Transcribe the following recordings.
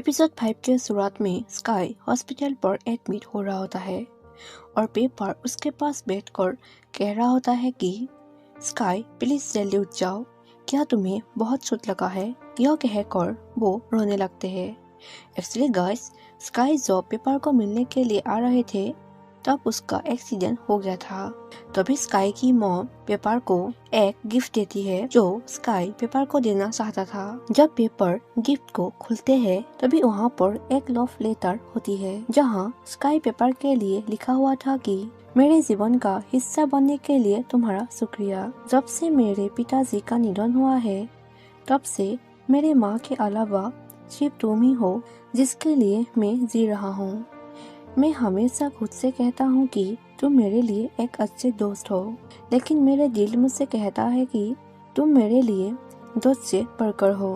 Episode 5 के शुरुआत में स्काई हॉस्पिटल पर एडमिट हो रहा होता है और पेपर उसके पास बैठकर कह रहा होता है कि स्काई प्लीज जल्दी उठ जाओ, क्या तुम्हें बहुत चोट लगा है। यह कहकर वो रोने लगते हैं। एक्चुअली गाइस, स्काई जब पेपर को मिलने के लिए आ रहे थे तब उसका एक्सीडेंट हो गया था। तभी स्काई की मॉम पेपर को एक गिफ्ट देती है जो स्काई पेपर को देना चाहता था। जब पेपर गिफ्ट को खुलते हैं तभी वहाँ पर एक लव लेटर होती है जहाँ स्काई पेपर के लिए लिखा हुआ था कि मेरे जीवन का हिस्सा बनने के लिए तुम्हारा शुक्रिया। जब से मेरे पिताजी का निधन हुआ है तब से मेरे माँ के अलावा सिर्फ तुम ही हो जिसके लिए मैं जी रहा हूँ। मैं हमेशा खुद से कहता हूँ कि तुम मेरे लिए एक अच्छे दोस्त हो, लेकिन मेरे दिल मुझसे कहता है कि तुम मेरे लिए दोस्त से बढ़कर हो।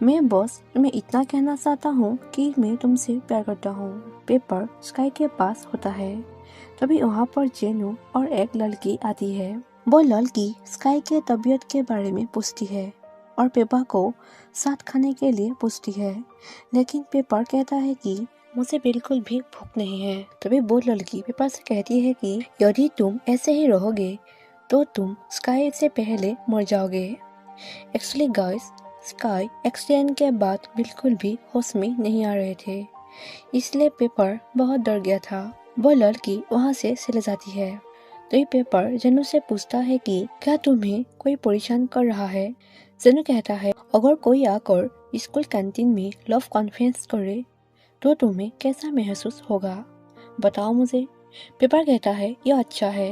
मैं बस तुम्हें इतना कहना चाहता हूँ कि मैं तुमसे प्यार करता हूँ। पेपर स्काई के पास होता है। तभी वहाँ पर जेनू और एक लड़की आती है। वो लड़की स्काई के तबीयत के बारे में पूछती है और पेपर को साथ खाने के लिए पूछती है, लेकिन पेपर कहता है कि मुझे बिल्कुल भी भूख नहीं है। तभी वो लड़की पेपर से कहती है कि यदि तुम ऐसे ही रहोगे तो तुम स्काई से पहले मर जाओगे। एक्चुअली गाइस, स्काई एक्सीडेंट के बाद बिल्कुल भी होश में नहीं आ रहे थे, इसलिए पेपर बहुत डर गया था। वो लड़की वहाँ से चले जाती है। तो ये पेपर जेनू से पूछता है कि क्या तुम्हें कोई परेशान कर रहा है। जेनू कहता है अगर कोई आकर स्कूल कैंटीन में लव कॉन्फ्रेंस करे तो तुम्हें कैसा महसूस होगा, बताओ मुझे। पेपर कहता है यह अच्छा है,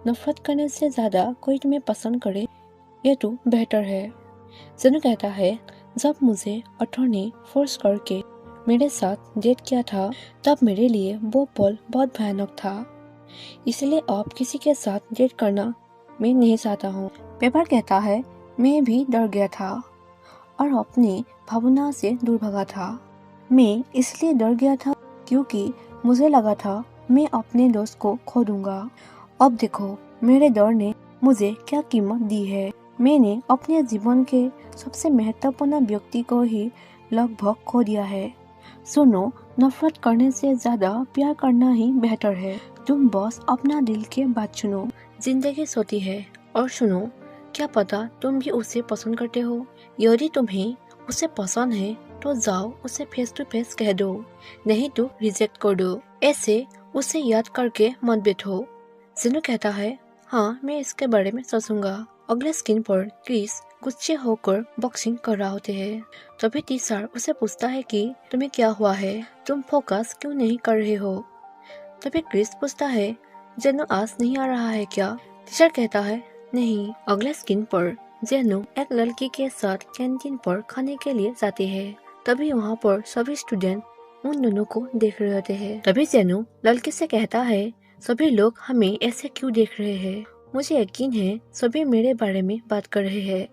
नफरत करने से ज्यादा कोई तुम्हें पसंद करे ये तो बेहतर है। जेनू कहता है जब मुझे अथर ने फोर्स करके मेरे साथ डेट किया था तब मेरे लिए वो पल बहुत भयानक था, इसलिए अब किसी के साथ डेट करना मैं नहीं चाहता हूँ। पेपर कहता है मैं भी डर गया था और अपनी भावना से दूर भागा था। मैं इसलिए डर गया था क्योंकि मुझे लगा था मैं अपने दोस्त को खो दूंगा। अब देखो मेरे डर ने मुझे क्या कीमत दी है। मैंने अपने जीवन के सबसे महत्वपूर्ण व्यक्ति को ही लगभग खो दिया है। सुनो, नफरत करने से ज्यादा प्यार करना ही बेहतर है। तुम बस अपना दिल के बात सुनो। जिंदगी सोती है और सुनो, क्या पता तुम भी उसे पसंद करते हो। यदि तुम्हें उसे पसंद है तो जाओ उसे फेस टू फेस कह दो, नहीं तो रिजेक्ट कर दो। ऐसे उसे याद करके मत बैठो। जेनू कहता है हाँ, मैं इसके बारे में सोचूंगा। अगले स्क्रीन पर क्रिस गुस्से होकर बॉक्सिंग कर रहा होते हैं। तभी टीचर उसे पूछता है कि तुम्हें क्या हुआ है, तुम फोकस क्यों नहीं कर रहे हो। तभी क्रिस पूछता है जेनू आज नहीं आ रहा है क्या। टीचर कहता है नहीं। अगले स्क्रीन पर जेनू एक लड़की के साथ कैंटीन पर खाने के लिए जाते हैं। तभी वहाँ पर सभी स्टूडेंट उन दोनों को देख रहे होते हैं। तभी जेनू लड़की से कहता है सभी लोग हमें ऐसे क्यों देख रहे हैं, मुझे यकीन है सभी मेरे बारे में बात कर रहे हैं।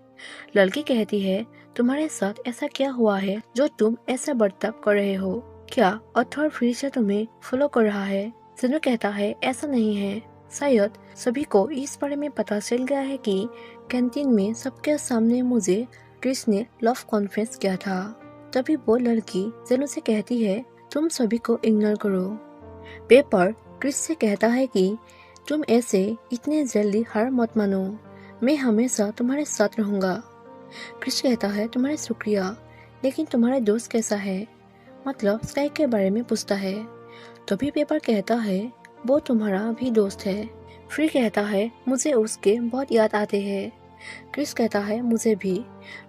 लड़की कहती है तुम्हारे साथ ऐसा क्या हुआ है जो तुम ऐसा बर्ताव कर रहे हो, क्या अथर फिर से तुम्हें फॉलो कर रहा है। जेनू कहता है ऐसा नहीं है, शायद सभी को इस बारे में पता चल गया है कि कैंटीन में सबके सामने मुझे क्रिस ने लव कॉन्फ्रेंस किया था। तभी वो लड़की जेनू से कहती है तुम सभी को इग्नोर करो। पेपर क्रिस से कहता है कि तुम ऐसे इतने जल्दी हार मत मानो, मैं हमेशा तुम्हारे साथ रहूंगा। क्रिस कहता है तुम्हारे शुक्रिया, लेकिन तुम्हारा दोस्त कैसा है, मतलब स्काई के बारे में पूछता है। तभी पेपर कहता है वो तुम्हारा भी दोस्त है। फिर कहता है मुझे उसके बहुत याद आते हैं। क्रिस कहता है मुझे भी।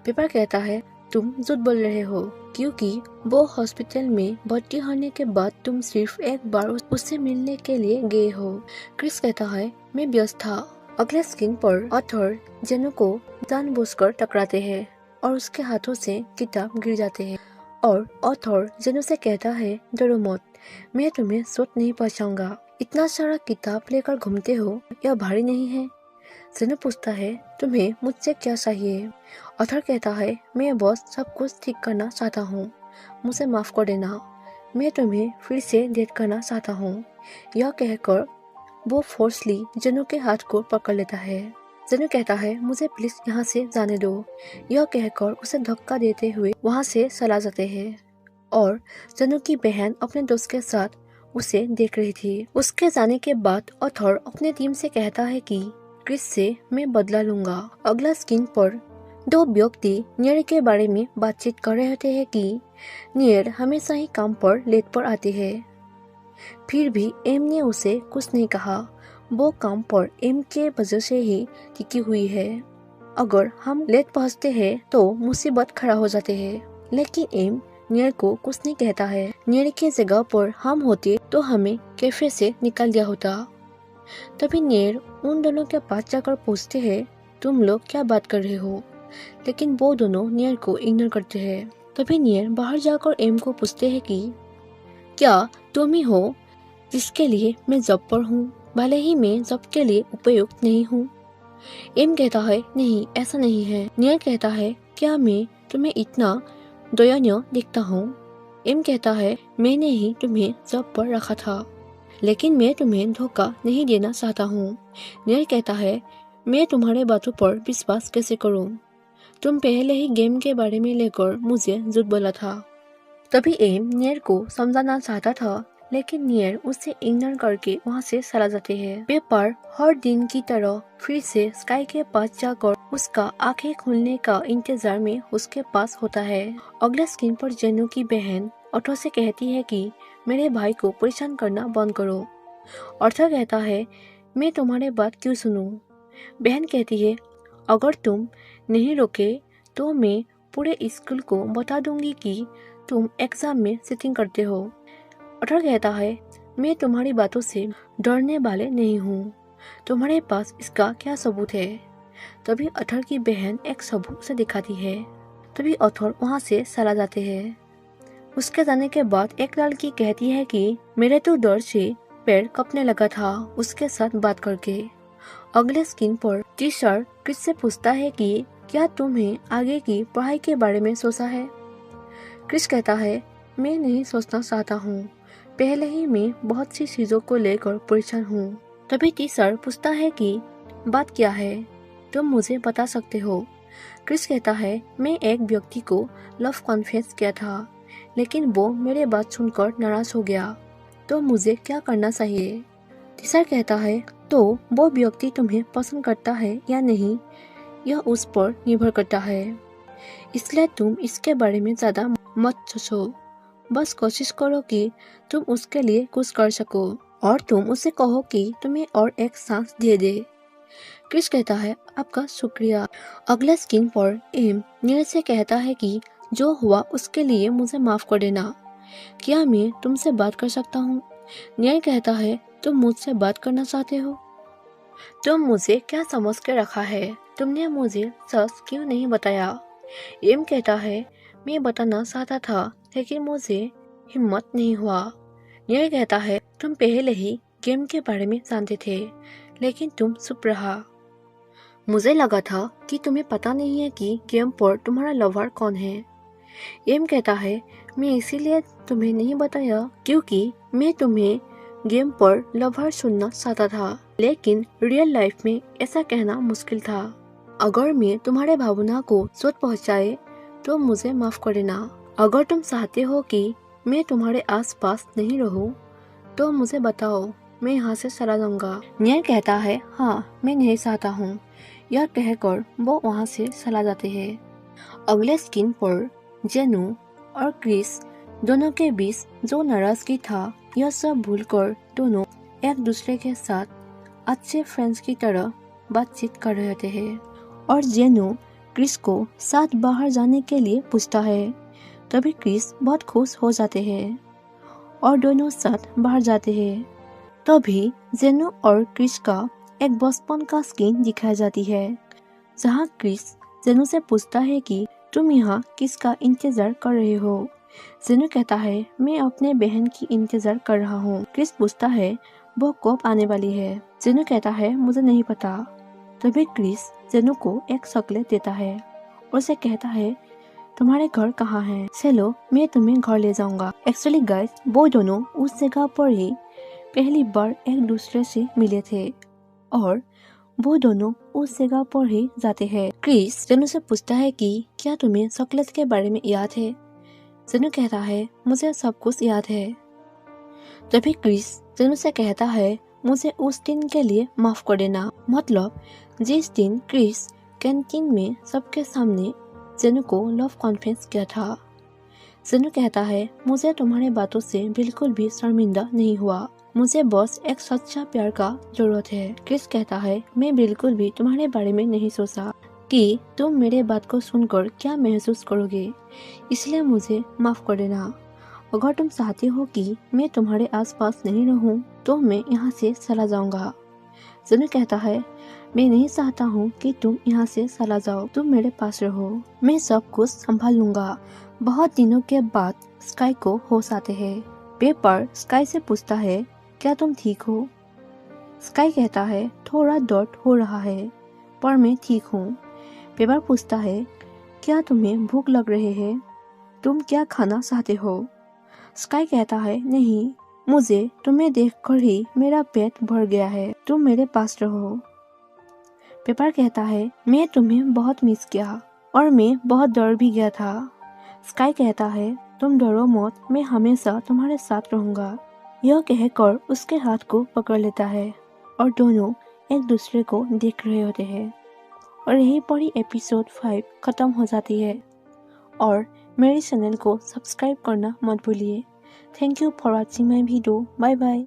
पेपर कहता है तुम झूठ बोल रहे हो क्योंकि वो हॉस्पिटल में भर्ती होने के बाद तुम सिर्फ एक बार उससे मिलने के लिए गए हो। क्रिस कहता है मैं व्यस्त था। अगले स्क्रीन पर अथर जेनू को जानबूझकर टकराते हैं और उसके हाथों से किताब गिर जाते हैं और अथर जेनू से कहता है डरो मत, मैं तुम्हें सोच नहीं पहुँचाऊंगा। इतना सारा किताब लेकर घूमते हो, यह भारी नहीं है। जेनू पूछता है तुम्हें मुझसे क्या चाहिए। अथर कहता है मैं बस सब कुछ ठीक करना चाहता हूँ, मुझे माफ कर देना, मैं तुम्हें फिर से डेट करना चाहता हूँ। यह कहकर वो फोर्सली जेनू के हाथ को पकड़ लेता है। जेनू कहता है मुझे प्लीज यहाँ से जाने दो। यह कहकर उसे धक्का देते हुए वहाँ से चला जाते हैं। और जेनू की बहन अपने दोस्त के साथ उसे देख रही थी। उसके जाने के बाद ऑथर अपने टीम से कहता है कि क्रिस से मैं बदला लूंगा। अगला स्क्रीन पर दो व्यक्ति नियर के बारे में बातचीत कर रहे होते हैं कि नियर हमेशा ही काम पर लेट पर आती है। फिर भी एम ने उसे कुछ नहीं कहा। वो काम पर एम के वजह से ही टिकी हुई है। अगर हम लेट पहुंचते हैं तो मुसीबत खड़ा हो जाते हैं। लेकिन एम नियर को कुछ नहीं कहता है। नियर की जगह पर हम होते तो हमें कैफे से निकाल दिया होता। तभी नियर उन दोनों के पास जाकर पूछते हैं, तुम लोग क्या बात कर रहे हो? लेकिन वो दोनों नियर को इग्नोर करते हैं। तभी नियर बाहर जाकर एम को पूछते हैं कि क्या तुम ही हो जिसके लिए मैं जॉब पर हूँ, भले ही मैं जॉब के लिए उपयुक्त नहीं हूँ? एम कहता है, नहीं ऐसा नहीं है। नियर कहता है, क्या मैं तुम्हें इतना दयनीय दिखता हूँ? एम कहता है, मैंने ही तुम्हें जॉब पर रखा था, लेकिन मैं तुम्हें धोखा नहीं देना चाहता हूँ। नियर कहता है, मैं तुम्हारे बातों पर विश्वास कैसे करूँ? तुम पहले ही गेम के बारे में लेकर मुझे झूठ बोला था। तभी एम नियर को समझाना चाहता था, लेकिन नियर उसे इग्नोर करके वहाँ से चला जाते हैं। पेपर हर दिन की तरह फिर से स्काई के पास जाकर उसका आंखें खुलने का इंतजार में उसके पास होता है। अगले स्क्रीन पर जेनू की बहन ऑथर से कहती है कि मेरे भाई को परेशान करना बंद करो। ऑथर कहता है, मैं तुम्हारे बात क्यों सुनूं? बहन कहती है, अगर तुम नहीं रोके तो मैं पूरे स्कूल को बता दूंगी कि तुम एग्जाम में चीटिंग करते हो। ऑथर कहता है, मैं तुम्हारी बातों से डरने वाले नहीं हूँ। तुम्हारे पास इसका क्या सबूत है? तभी ऑथर की बहन एक सबूत से दिखाती है। तभी ऑथर वहाँ से चला जाते हैं। उसके जाने के बाद एक लड़की कहती है कि मेरे तो डर से पैर कांपने लगा था उसके साथ बात करके। अगले स्क्रीन पर टीचर क्रिस से पूछता है कि क्या तुम्हें आगे की पढ़ाई के बारे में सोचा है? क्रिस कहता है, मैं नहीं सोचना चाहता हूँ, पहले ही मैं बहुत सी चीजों को लेकर परेशान हूँ। तभी टीचर पूछता है कि बात क्या है, तुम मुझे बता सकते हो? क्रिस कहता है, मैं एक व्यक्ति को लव कॉन्फेस किया था, लेकिन वो मेरे बात सुनकर नाराज हो गया, तो मुझे क्या करना चाहिए? टीचर कहता है, तो वो व्यक्ति तुम्हें पसंद करता है या नहीं यह उस पर निर्भर करता है, इसलिए तुम इसके बारे में ज्यादा मत सोचो। बस कोशिश करो कि तुम उसके लिए कुछ कर सको और तुम उसे कहो कि तुम्हें और एक सांस दे दे। क्रिस कहता है, आपका शुक्रिया। अगला स्क्रीन पर एम नियर से कहता है कि जो हुआ उसके लिए मुझे माफ कर देना, क्या मैं तुमसे बात कर सकता हूँ? नियर कहता है, तुम मुझसे बात करना चाहते हो? तुम मुझे क्या समझ के रखा है? तुमने मुझे सच क्यों नहीं बताया? एम कहता है, मैं बताना चाहता था लेकिन मुझे हिम्मत नहीं हुआ। नियर कहता है, तुम पहले ही गेम के बारे में जानते थे, लेकिन तुम चुप रहा। मुझे लगा था कि तुम्हें पता नहीं है कि गेम पर तुम्हारा लवर कौन है। एम कहता है, मैं इसीलिए तुम्हें नहीं बताया क्योंकि मैं तुम्हें गेम पर लवर सुनना चाहता था, लेकिन रियल लाइफ में ऐसा कहना मुश्किल था। अगर मैं तुम्हारे भावना को चोट पहुंचाए तो मुझे माफ कर देना। अगर तुम चाहते हो कि मैं तुम्हारे आसपास नहीं रहूं, तो मुझे बताओ, मैं यहाँ से चला जाऊंगा। नियर कहता है, हाँ मैं नहीं चाहता हूँ। यह कहकर वो वहाँ से चला जाते हैं। अगले स्क्रीन पर जेनू और क्रिस दोनों के बीच जो नाराजगी था यह सब भूलकर दोनों एक दूसरे के साथ अच्छे फ्रेंड्स की तरह बातचीत कर रहे थे और जेनू क्रिस को साथ बाहर जाने के लिए पूछता है। तभी क्रिस बहुत खुश हो जाते हैं और दोनों साथ बाहर जाते हैं। तभी जेनू और क्रिस का एक बचपन का सीन दिखाई जाती है, जहाँ क्रिस जेनू से पूछता है कि तुम यहाँ किसका इंतजार कर रहे हो? जेनू कहता है, मैं अपने बहन की इंतजार कर रहा हूँ। क्रिस पूछता है, वो कब आने वाली है? जेनू कहता है, मुझे नहीं पता। तभी क्रिस जेनू को एक चॉकलेट देता है और उसे कहता है, तुम्हारे घर कहाँ है? चलो मैं तुम्हें घर ले जाऊंगा। एक्चुअली गाइस, वो दोनों उस जगह पर ही पहली बार एक दूसरे से मिले थे और वो दोनों उस जगह पर ही जाते हैं। क्रिस जेनू से पूछता है कि क्या तुम्हें चॉकलेट के बारे में याद है? जेनू कहता है मुझे सब कुछ याद है। तभी क्रिस जेनू से कहता है मुझे उस दिन के लिए माफ कर देना। मतलब जिस दिन क्रिस कैंटीन में सबके सामने जेनू को लव कॉन्फेस किया था। जेनू कहता है मुझे तुम्हारे बातों से बिल्कुल भी शर्मिंदा नहीं हुआ, मुझे बस एक सच्चा प्यार का जरूरत है। क्रिस कहता है मैं बिल्कुल भी तुम्हारे बारे में नहीं सोचा कि तुम मेरे बात को सुनकर क्या महसूस करोगे, इसलिए मुझे माफ कर देना। अगर तुम चाहते हो कि मैं तुम्हारे आसपास नहीं रहूं, तो मैं यहाँ से चला जाऊंगा। जेनू कहता है मैं नहीं चाहता हूँ कि तुम यहाँ से चला जाओ, तुम मेरे पास रहो, मैं सब कुछ संभाल लूंगा। बहुत दिनों के बाद स्काई को होश आते हैं। पेपर स्काई से पूछता है क्या तुम ठीक हो? स्काई कहता है थोड़ा दर्द हो रहा है पर मैं ठीक हूँ। पेपर पूछता है क्या तुम्हें भूख लग रही है? तुम क्या खाना चाहते हो? स्काई कहता है नहीं, मुझे तुम्हें देखकर ही मेरा पेट भर गया है, तुम मेरे पास रहो। पेपर कहता है मैं तुम्हें बहुत मिस किया और मैं बहुत डर भी गया था। स्काई कहता है तुम डरो मत, मैं हमेशा तुम्हारे साथ रहूंगा। यह कहकर उसके हाथ को पकड़ लेता है और दोनों एक दूसरे को देख रहे होते हैं। और यहीं पर ही एपिसोड 5 खत्म हो जाती है। और मेरे चैनल को सब्सक्राइब करना मत भूलिए। Thank you for watching my video. Bye bye.